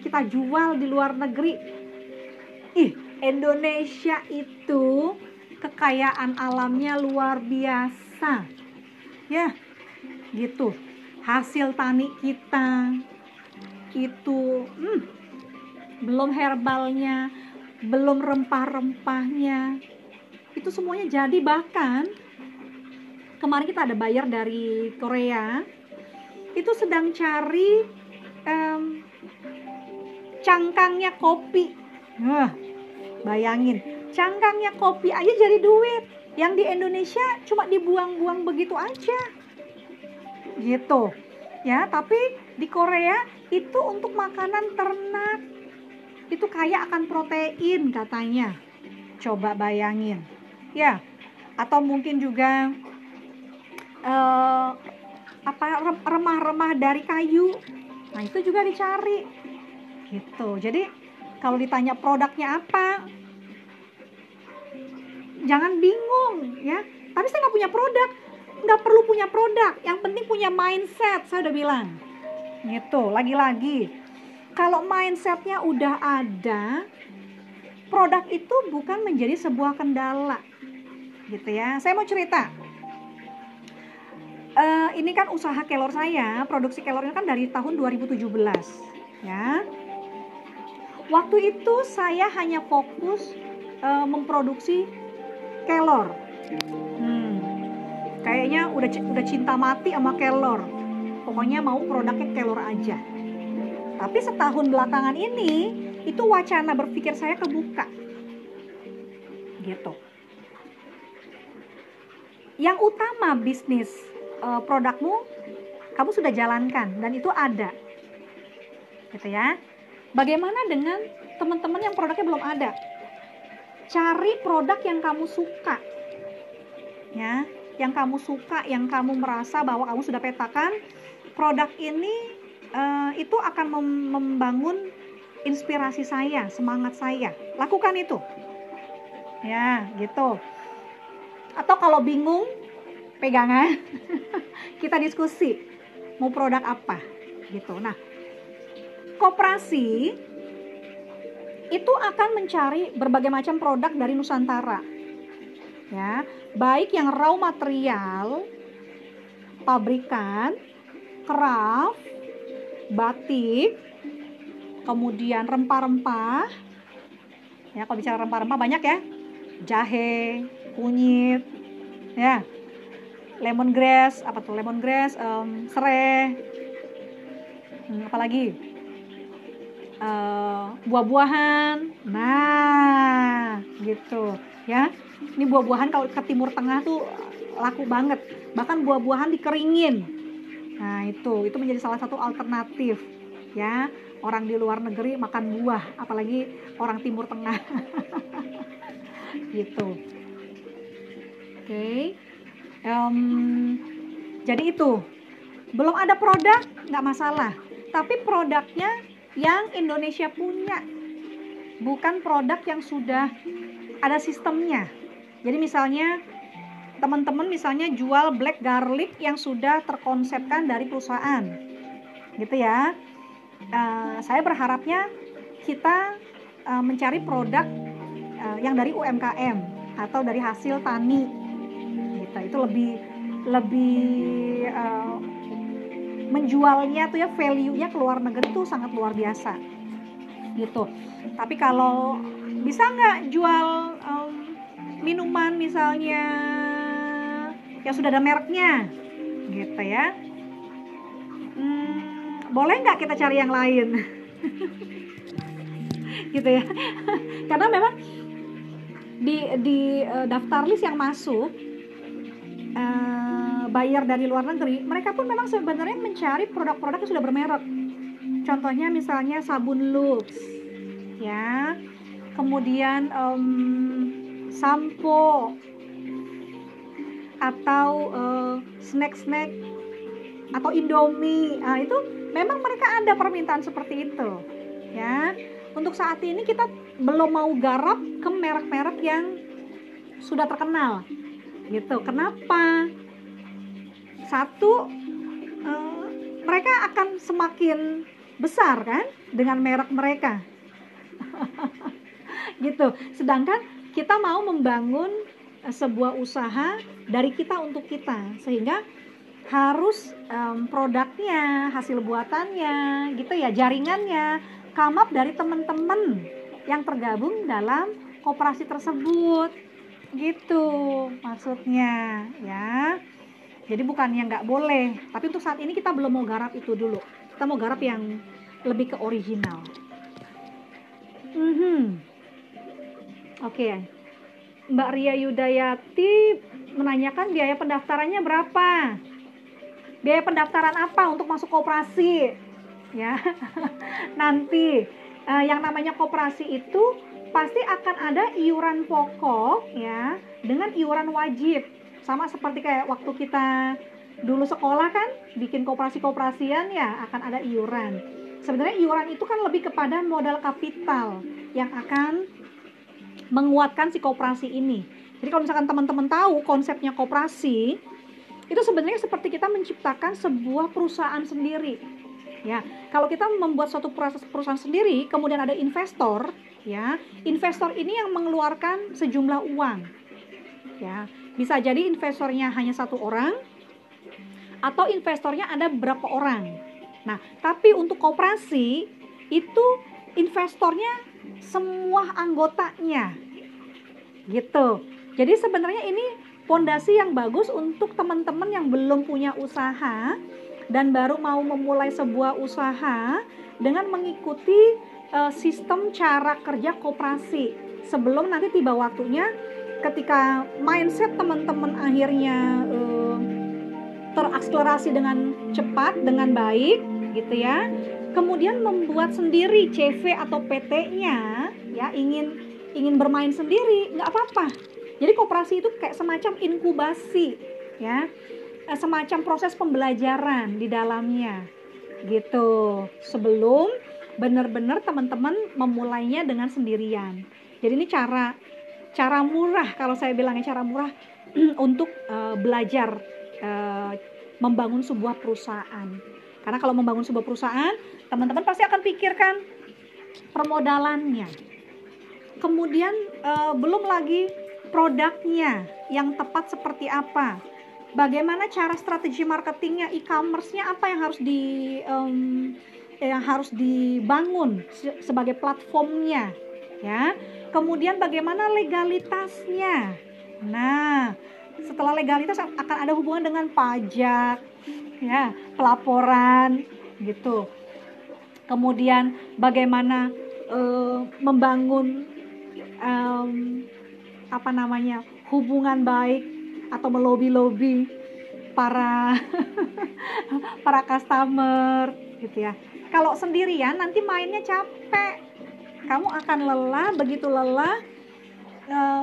kita jual di luar negeri? Indonesia itu kekayaan alamnya luar biasa. bisa. Ya, gitu. Hasil tani kita itu belum herbalnya, belum rempah-rempahnya, itu semuanya jadi. Bahkan kemarin kita ada buyer dari Korea, itu sedang cari cangkangnya kopi. Bayangin, cangkangnya kopi aja jadi duit. Yang di Indonesia cuma dibuang-buang begitu aja. Gitu. Ya, tapi di Korea itu untuk makanan ternak. Itu kaya akan protein katanya. Coba bayangin. Ya, atau mungkin juga remah-remah dari kayu. Nah, itu juga dicari. Gitu. Jadi kalau ditanya produknya apa, jangan bingung ya. Tapi saya nggak punya produk. Nggak perlu punya produk. Yang penting punya mindset. Saya udah bilang. Gitu. Lagi-lagi, kalau mindsetnya udah ada, produk itu bukan menjadi sebuah kendala. Gitu ya. Saya mau cerita. Ini kan usaha kelor saya, produksi kelornya kan dari tahun 2017 ya. Waktu itu saya hanya fokus memproduksi kelor. Kayaknya udah cinta mati sama kelor. Pokoknya mau produknya kelor aja. Tapi setahun belakangan ini, itu wacana berpikir saya kebuka. Gitu. Yang utama bisnis produkmu kamu sudah jalankan dan itu ada, gitu ya. Bagaimana dengan teman-teman yang produknya belum ada? Cari produk yang kamu suka, ya, yang kamu suka, yang kamu merasa bahwa kamu sudah petakan produk ini itu akan membangun inspirasi saya, semangat saya. Lakukan itu, ya, gitu. Atau kalau bingung, pegangan, kita diskusi mau produk apa, gitu. Nah, koperasi itu akan mencari berbagai macam produk dari Nusantara, ya, baik yang raw material, pabrikan, craft, batik, kemudian rempah-rempah. Ya, kalau bicara rempah-rempah banyak ya, jahe, kunyit, ya, lemongrass, apa tuh lemongrass, serai, apalagi buah-buahan. Nah, gitu ya. Ini buah-buahan kalau ke Timur Tengah tuh laku banget. Bahkan buah-buahan dikeringin. Nah, itu menjadi salah satu alternatif ya. Orang di luar negeri makan buah, apalagi orang Timur Tengah. Gitu. Oke. Jadi itu belum ada produk nggak masalah, tapi produknya yang Indonesia punya, bukan produk yang sudah ada sistemnya. Jadi misalnya teman-teman misalnya jual black garlic yang sudah terkonsepkan dari perusahaan, gitu ya. Saya berharapnya kita mencari produk yang dari UMKM atau dari hasil tani, gitu. Itu lebih menjualnya tuh ya, value-nya ke luar negeri tuh sangat luar biasa, gitu. Tapi kalau bisa nggak jual minuman misalnya yang sudah ada mereknya, gitu ya, boleh nggak kita cari yang lain? Gitu ya. Karena memang di daftar list yang masuk buyer dari luar negeri, mereka pun memang sebenarnya mencari produk-produk yang sudah bermerek. Contohnya misalnya sabun Lux, ya, kemudian sampo, atau snack-snack, atau Indomie. Nah, itu memang mereka ada permintaan seperti itu, ya. Untuk saat ini kita belum mau garap ke merek-merek yang sudah terkenal, gitu. Kenapa? Satu, mereka akan semakin besar kan dengan merek mereka. Gitu. Sedangkan kita mau membangun sebuah usaha dari kita untuk kita, sehingga harus produknya, hasil buatannya gitu ya, jaringannya come up dari teman-teman yang tergabung dalam koperasi tersebut, gitu maksudnya ya. Jadi bukannya nggak boleh, tapi untuk saat ini kita belum mau garap itu dulu, kita mau garap yang lebih ke original. Oke. Mbak Ria Yudayati menanyakan biaya pendaftarannya berapa? Biaya pendaftaran apa untuk masuk koperasi? Ya, nanti yang namanya koperasi itu pasti akan ada iuran pokok ya, dengan iuran wajib. Sama seperti kayak waktu kita dulu sekolah kan, bikin koperasi-koperasian ya, akan ada iuran. Sebenarnya iuran itu kan lebih kepada modal kapital yang akan menguatkan si koperasi ini. Jadi kalau misalkan teman-teman tahu konsepnya koperasi, itu sebenarnya seperti kita menciptakan sebuah perusahaan sendiri. Ya, kalau kita membuat suatu perusahaan sendiri, kemudian ada investor, ya, investor ini yang mengeluarkan sejumlah uang. Ya, bisa jadi investornya hanya satu orang, atau investornya ada beberapa orang. Nah, tapi untuk koperasi itu investornya semua anggotanya gitu. Jadi sebenarnya ini fondasi yang bagus untuk teman-teman yang belum punya usaha dan baru mau memulai sebuah usaha dengan mengikuti sistem cara kerja koperasi sebelum nanti tiba waktunya ketika mindset teman-teman akhirnya terakselerasi dengan cepat, dengan baik gitu ya. Kemudian membuat sendiri CV atau PT-nya ya, ingin bermain sendiri, nggak apa-apa. Jadi koperasi itu kayak semacam inkubasi ya, semacam proses pembelajaran di dalamnya gitu, sebelum benar-benar teman-teman memulainya dengan sendirian. Jadi ini cara murah, kalau saya bilangnya cara murah untuk belajar membangun sebuah perusahaan. Karena kalau membangun sebuah perusahaan, teman-teman pasti akan pikirkan permodalannya. Kemudian belum lagi produknya yang tepat seperti apa. Bagaimana cara strategi marketingnya, e-commerce-nya apa yang harus dibangun sebagai platformnya, ya. Kemudian bagaimana legalitasnya. Nah, setelah legalitas akan ada hubungan dengan pajak, ya, pelaporan, gitu. Kemudian bagaimana membangun hubungan baik atau melobi para para customer gitu ya. Kalau sendirian nanti mainnya capek, kamu akan lelah, begitu lelah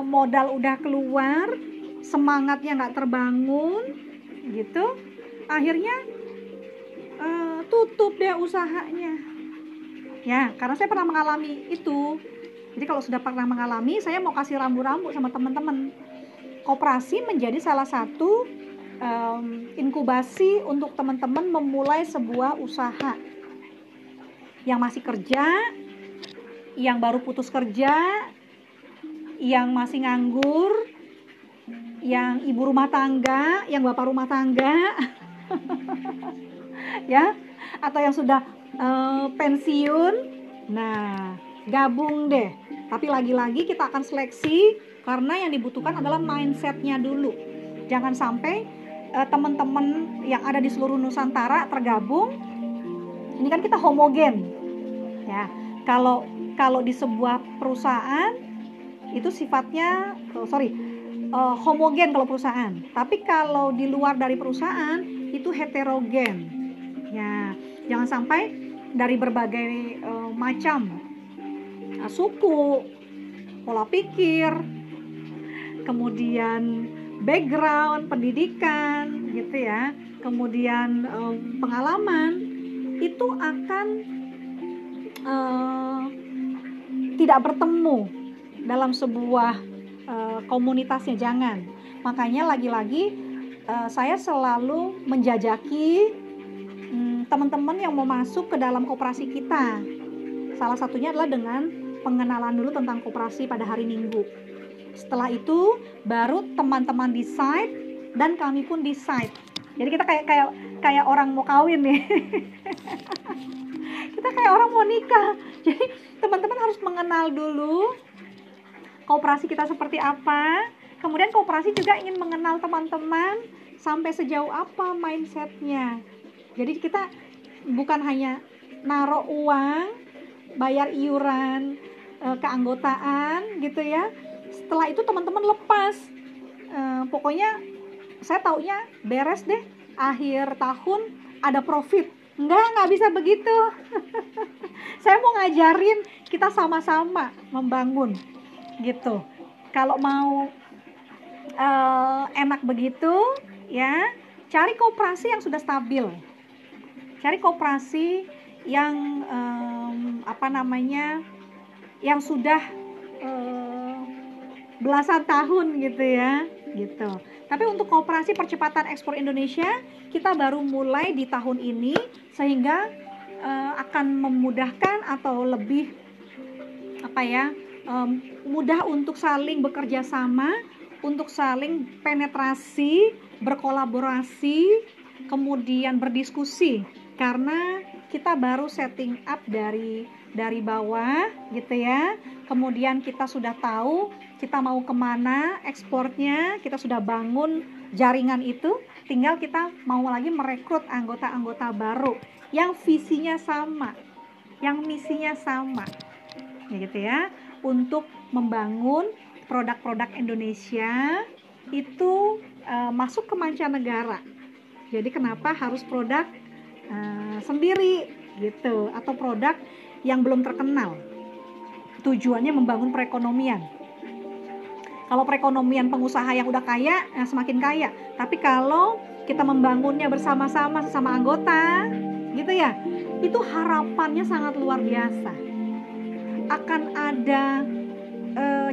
modal udah keluar, semangatnya nggak terbangun gitu, akhirnya tutup deh usahanya ya. Karena saya pernah mengalami itu. Jadi kalau sudah pernah mengalami, saya mau kasih rambu-rambu sama teman-teman. Koperasi menjadi salah satu inkubasi untuk teman-teman memulai sebuah usaha. Yang masih kerja, yang baru putus kerja, yang masih nganggur, yang ibu rumah tangga, yang bapak rumah tangga, ya, atau yang sudah pensiun. Nah, gabung deh. Tapi lagi-lagi kita akan seleksi karena yang dibutuhkan adalah mindsetnya dulu. Jangan sampai teman-teman yang ada di seluruh Nusantara tergabung. Ini kan kita homogen, ya. Kalau di sebuah perusahaan itu sifatnya homogen kalau perusahaan. Tapi kalau di luar dari perusahaan itu heterogen. Ya, jangan sampai dari berbagai macam suku, pola pikir, kemudian background pendidikan gitu ya, kemudian pengalaman itu akan tidak bertemu dalam sebuah komunitasnya. Jangan. Makanya lagi-lagi saya selalu menjajaki teman-teman yang mau masuk ke dalam koperasi kita. Salah satunya adalah dengan pengenalan dulu tentang koperasi pada hari Minggu. Setelah itu baru teman-teman decide dan kami pun decide. Jadi kita kayak orang mau kawin nih. Kita kayak orang mau nikah. Jadi teman-teman harus mengenal dulu koperasi kita seperti apa. Kemudian koperasi juga ingin mengenal teman-teman sampai sejauh apa mindsetnya. Jadi kita bukan hanya naruh uang, bayar iuran, keanggotaan gitu ya. Setelah itu teman-teman lepas. Pokoknya saya taunya beres deh, akhir tahun ada profit. Nggak bisa begitu. Saya mau ngajarin kita sama-sama membangun gitu. Kalau mau enak begitu ya, cari koperasi yang sudah stabil. Cari koperasi yang yang sudah belasan tahun gitu ya, gitu. Tapi untuk koperasi percepatan ekspor Indonesia, kita baru mulai di tahun ini, sehingga akan memudahkan atau lebih mudah untuk saling bekerja sama, untuk saling penetrasi, berkolaborasi, kemudian berdiskusi, karena kita baru setting up dari bawah gitu ya. Kemudian kita sudah tahu kita mau kemana ekspornya, kita sudah bangun jaringan itu, tinggal kita mau lagi merekrut anggota-anggota baru yang visinya sama, yang misinya sama ya gitu ya, untuk membangun produk-produk Indonesia itu masuk ke mancanegara. Jadi kenapa harus produk sendiri gitu, atau produk yang belum terkenal? Tujuannya membangun perekonomian. Kalau perekonomian pengusaha yang udah kaya, semakin kaya. Tapi kalau kita membangunnya bersama-sama sesama anggota gitu ya, itu harapannya sangat luar biasa. Akan ada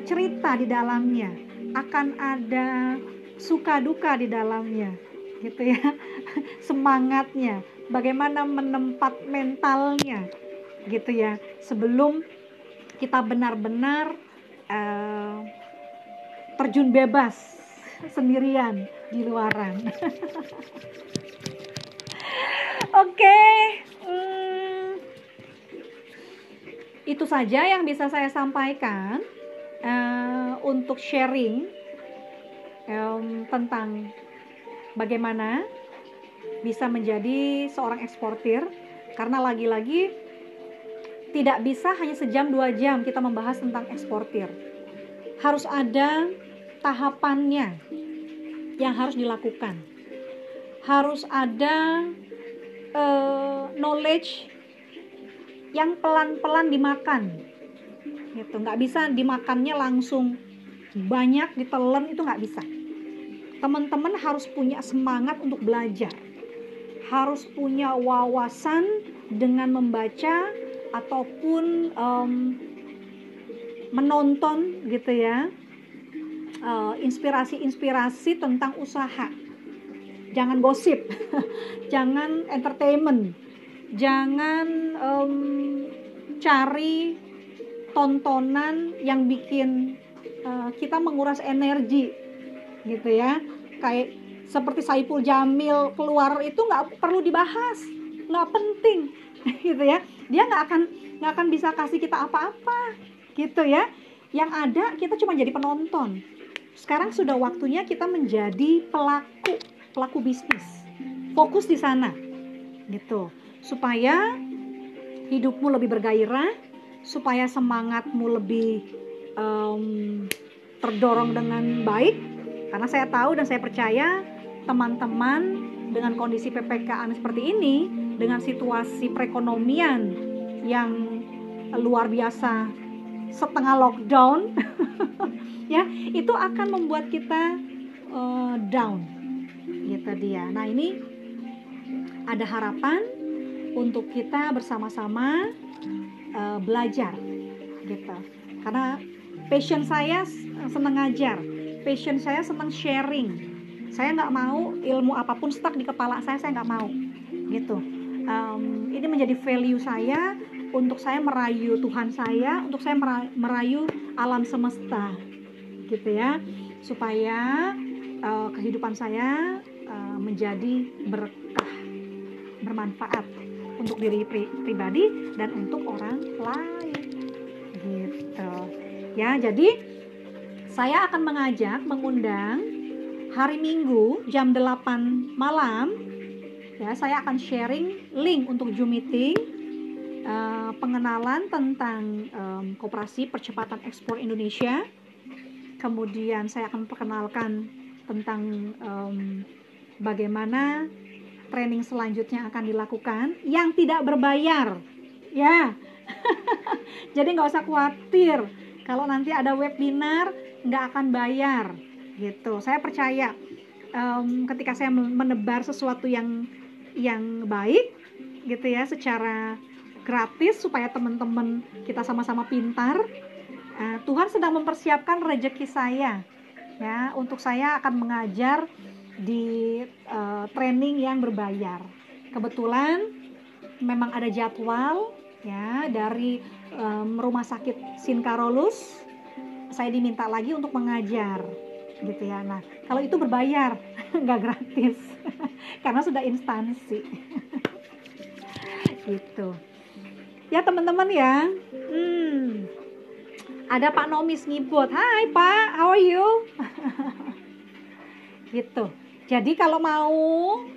cerita di dalamnya, akan ada suka duka di dalamnya gitu ya. Semangatnya, bagaimana menempat mentalnya gitu ya, sebelum kita benar-benar terjun bebas sendirian di luaran. Oke, itu saja yang bisa saya sampaikan untuk sharing tentang bagaimana bisa menjadi seorang eksportir. Karena lagi-lagi tidak bisa hanya sejam 2 jam kita membahas tentang eksportir. Harus ada tahapannya yang harus dilakukan. Harus ada knowledge yang pelan-pelan dimakan gitu. Nggak bisa dimakannya langsung banyak, ditelan, itu nggak bisa. Teman-teman harus punya semangat untuk belajar, harus punya wawasan dengan membaca ataupun menonton gitu ya, inspirasi-inspirasi tentang usaha. Jangan gosip, jangan entertainment, jangan cari tontonan yang bikin kita menguras energi gitu ya. Kayak seperti Saipul Jamil keluar itu nggak perlu dibahas, nggak penting gitu ya. Dia nggak akan bisa kasih kita apa-apa gitu ya. Yang ada kita cuma jadi penonton. Sekarang sudah waktunya kita menjadi pelaku bisnis. Fokus di sana gitu, supaya hidupmu lebih bergairah, supaya semangatmu lebih terdorong dengan baik. Karena saya tahu dan saya percaya teman-teman dengan kondisi PPKM seperti ini, dengan situasi perekonomian yang luar biasa, setengah lockdown ya, itu akan membuat kita down gitu dia. Nah, ini ada harapan untuk kita bersama-sama belajar gitu. Karena passion saya senang ngajar, passion saya senang sharing. Saya nggak mau ilmu apapun stuck di kepala saya nggak mau gitu. Ini menjadi value saya, untuk saya merayu Tuhan saya, untuk saya merayu alam semesta gitu ya, supaya kehidupan saya menjadi berkah, bermanfaat untuk diri pribadi dan untuk orang lain gitu ya. Jadi saya akan mengundang hari Minggu jam 8 malam ya, saya akan sharing link untuk Zoom meeting, pengenalan tentang Koperasi Percepatan Ekspor Indonesia. Kemudian saya akan perkenalkan tentang bagaimana training selanjutnya akan dilakukan yang tidak berbayar ya. Jadi nggak usah khawatir kalau nanti ada webinar nggak akan bayar gitu. Saya percaya ketika saya menebar sesuatu yang baik gitu ya, secara gratis supaya teman-teman kita sama-sama pintar, Tuhan sedang mempersiapkan rezeki saya ya, untuk saya akan mengajar di training yang berbayar. Kebetulan memang ada jadwal ya dari Rumah Sakit Sinkarolus, saya diminta lagi untuk mengajar gitu ya. Nah, kalau itu berbayar, nggak gratis karena sudah instansi gitu ya teman-teman ya. Ada Pak Nomis ngibot, hai Pak, how are you? Gitu. Jadi kalau mau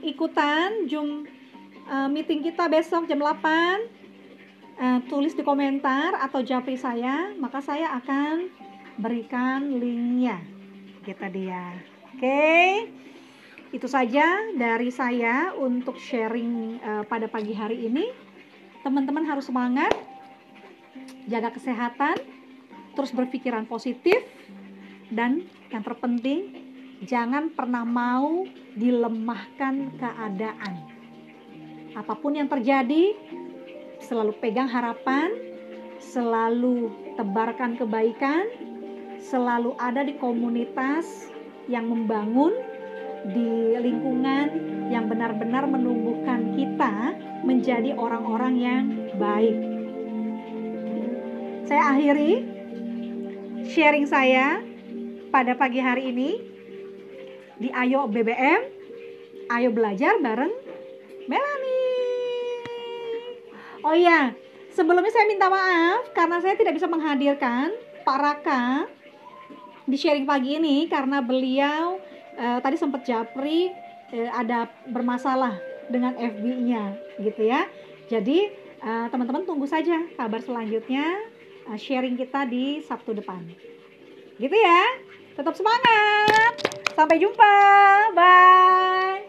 ikutan Zoom meeting kita besok jam 8, tulis di komentar atau japri saya, maka saya akan berikan linknya. Gitu dia. Oke. Itu saja dari saya untuk sharing pada pagi hari ini. Teman-teman harus semangat, jaga kesehatan, terus berpikiran positif, dan yang terpenting jangan pernah mau dilemahkan keadaan. Apapun yang terjadi, selalu pegang harapan, selalu tebarkan kebaikan, selalu ada di komunitas yang membangun, di lingkungan yang benar-benar menumbuhkan kita menjadi orang-orang yang baik. Saya akhiri sharing saya pada pagi hari ini di Ayo BBM, ayo belajar bareng Melanie. Oh iya, sebelumnya saya minta maaf karena saya tidak bisa menghadirkan Pak Raka di sharing pagi ini karena beliau tadi sempat japri ada bermasalah dengan FB-nya gitu ya. Jadi teman-teman tunggu saja kabar selanjutnya sharing kita di Sabtu depan. Gitu ya. Tetap semangat. Sampai jumpa. Bye.